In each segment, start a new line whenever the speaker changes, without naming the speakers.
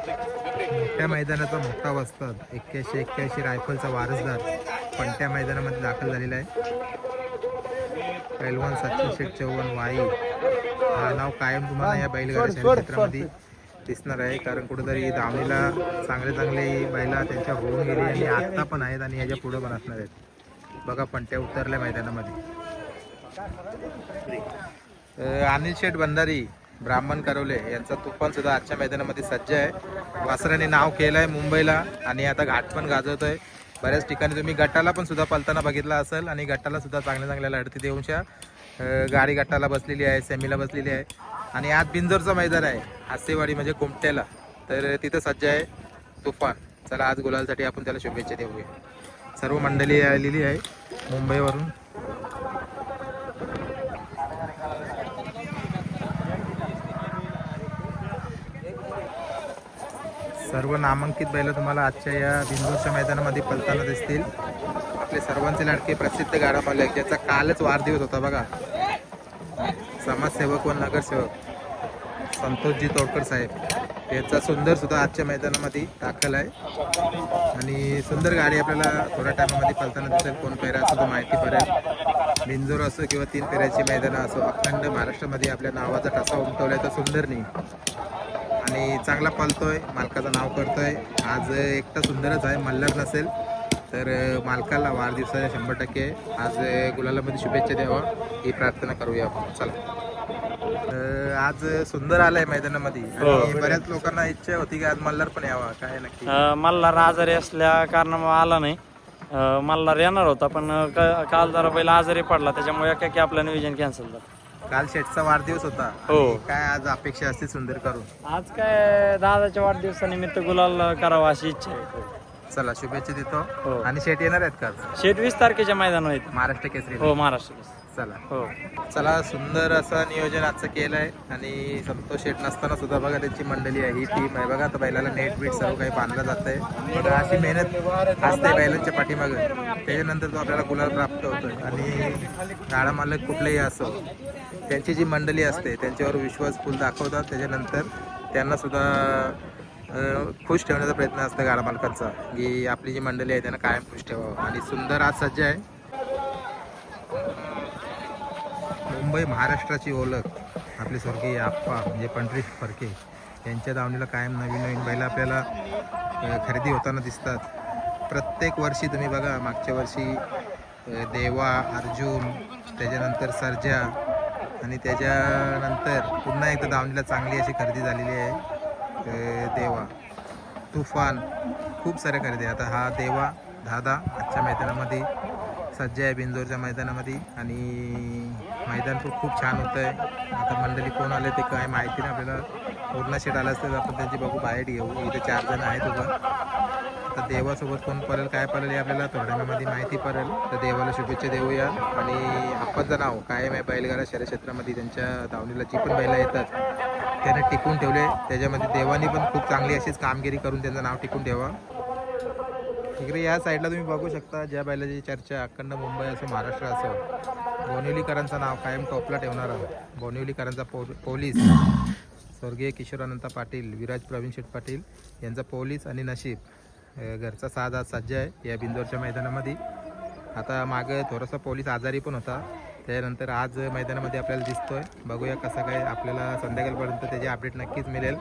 मोठ्या मैदानाचा मोठा वस्ताद 81 रायफलचा वारसदार पण त्या मैदानामध्ये दाखल झालेला आहे. पैलवान सचिन शेठ चव्हाण वाई हा नाव कायम तुम्हाला या बैलगाडा क्षेत्रामध्ये दिसणार आहे. कारण कुठेतरी दावणीला चांगले बैला त्यांच्या होऊन गेली आणि आत्ता पण आहेत आणि याच्या पुढे पण असणार आहेत. बघा पंट्या उतरल्या मैदानामध्ये. अनिल शेठ भंडारी ब्राह्मण करवले यांचा तुफान सुद्धा आजच्या मैदानामध्ये सज्ज आहे. वासराने नाव केलं आहे मुंबईला आणि आता घाट पण गाजवतोय. बऱ्याच ठिकाणी तुम्ही गटाला पण सुद्धा पलताना बघितला असेल आणि गटाला सुद्धा चांगल्या लढती देऊनच्या गाडी गटाला बसलेली आहे, सेमीला बसलेली आहे. आणि आज बिंजोरचं मैदान आहे हासेवाडी म्हणजे कुमट्याला, तर तिथं सज्ज आहे तुफान. चला आज गुलालसाठी आपण त्याला शुभेच्छा देऊया. सर्व मंडळी आलेली आहे मुंबईवरून. सर्व नामांकित बैल तुम्हाला आजच्या या बिंदूरच्या मैदानामध्ये पलताना दिसतील. आपले सर्वांचे लाडके प्रसिद्ध गाडा मालक ज्याचा कालच वाढदिवस होता बघा, समाजसेवक व नगरसेवक संतोषजी तोडकर साहेब याचा सुंदर सुद्धा आजच्या मैदानामध्ये दाखल आहे. आणि सुंदर गाडी आपल्याला थोड्या टायमामध्ये पलताना दिसेल. कोण पेरा असो तो माहिती पडेल. बिंजोर असो किंवा 3 फेऱ्याची मैदानं असो, अखंड महाराष्ट्रामध्ये आपल्या नावाचा ठसा उमटवलाय तर सुंदरनी आणि चांगला पळतोय, मालकाचं नाव करतोय. आज एकटा सुंदरच आहे, मल्हार नसेल तर मालकाला वाढदिवसाच्या 100% आज गुलालामध्ये शुभेच्छा द्यावा ही प्रार्थना करूया आपण. चला आज सुंदर आलाय मैदानामध्ये आणि बऱ्याच लोकांना इच्छा होती की आज मल्हार पण यावा. काय नक्की
मल्हार आजारी असल्या कारणामुळे आला नाही. मल्हार येणार होता पण काल जरा पहिला आजारी पडला त्याच्यामुळे की आपलं नियोजन कॅन्सल झालं.
काल शेठचा वाढदिवस होता.
हो.
काय आज अपेक्षा असते सुंदर करून?
आज काय दादाच्या वाढदिवसानिमित्त गुलाल करावा अशी इच्छा आहे.
चला शुभेच्छा देतो.
हो.
आणि शेठ येणार आहेत का?
शेत 20 तारखेच्या मैदान आहेत.
महाराष्ट्र केसरी.
हो महाराष्ट्र.
चला
हो
चला सुंदर असं नियोजन आजचं केलं आहे. आणि संतोष शेठ नसताना सुद्धा बघा त्यांची मंडळी आहे, ही टीम आहे बघा. आता बैलाला नेट बीट सर्व काही बांधलं जात आहे. बघा अशी मेहनत असते बैलांच्या पाठीमागे, त्याच्यानंतर तो आपल्याला गुलाल प्राप्त होतोय. आणि गाडा मालक कुठलेही असो त्यांची जी मंडळी असते त्यांच्यावर विश्वास फुल दाखवतात. त्याच्यानंतर त्यांना सुद्धा खुश ठेवण्याचा प्रयत्न असतो गाडा मालकांचा की आपली जी मंडळी आहे त्यांना कायम खुश ठेवावं. आणि सुंदर आज सज्ज आहे. मुंबई महाराष्ट्राची ओळख आपले स्वर्गीय आप्पा म्हणजे पंढरीश फडके यांच्या दावणीला कायम नवीन बैल आपल्याला खरेदी होताना दिसतात. प्रत्येक वर्षी तुम्ही बघा, मागच्या वर्षी देवा, अर्जुन, त्याच्यानंतर सर्जा आणि त्याच्यानंतर पुन्हा एकदा दावणीला चांगली अशी खरेदी झालेली आहे. देवा, तुफान, खूप साऱ्या खरेदी. आता हा देवा दादा आजच्या मैदानामध्ये सज्ज आहे बिंजोरच्या मैदानामध्ये. आणि मैदान पण खूप छान होतं आहे. आता मंडळी कोण आले ते काय माहिती नाही आपल्याला. पूर्ण शेट आला असतं आपण त्यांची बघू, बाहेर घेऊ. इथे 4 जण आहेत उभं. आता देवासोबत कोण पडेल काय पडेल हे आपल्याला थोड्या वेळामध्ये माहिती पडेल. तर देवाला शुभेच्छा देऊया. आणि आपणचं नाव कायम आहे बैलगाडा शहर क्षेत्रामध्ये. त्यांच्या दावणीला जी पण बैला येतात त्याने टिकून ठेवले. त्याच्यामध्ये देवानी पण खूप चांगली अशीच कामगिरी करून त्यांचं नाव टिकून ठेवा. इकडे या साईडला तुम्ही बघू शकता ज्या बैलाची चर्चा अखंड मुंबई असो महाराष्ट्र असो, बोनिवलीकरांचं नाव कायम टॉपला ठेवणार आहोत. बोनिवलीकरांचा पोलीस स्वर्गीय किशोरानंद पाटील, विराज प्रवीण शेठ पाटील यांचा पोलीस आणि नशीब घरचा साथ आज सज्ज आहे या बिंदोरच्या मैदानामध्ये. आता मागं थोडासा पोलीस आजारी पण होता, त्याच्यानंतर आज मैदानामध्ये आपल्याला दिसतोय. बघूया कसं काय आपल्याला संध्याकाळपर्यंत त्याची अपडेट नक्कीच मिळेल.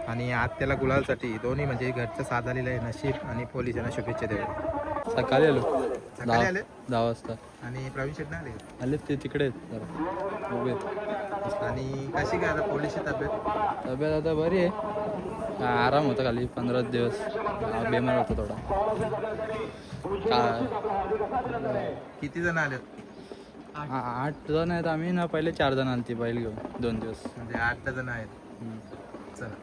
आणि आज त्याला गुलालसाठी दोन्ही म्हणजे घरचं साथ आलेलं आहे नशीब आणि पोलीस यांना शुभेच्छा देऊ.
सकाळी आलो.
सकाळी आले
10 वाजता
आणि प्रवीण शेठ नाही
आले ते तिकडे.
आणि कशी काय आता पोलीसची
तब्येत आता बरी आहे. आराम होता खाली 15 दिवस बेमार होता थोडा.
किती जण आले?
8 जण आहेत आम्ही ना. पहिले 4 जण आलती बैल घेऊन 2 दिवस.
म्हणजे 8 जण आहेत. चला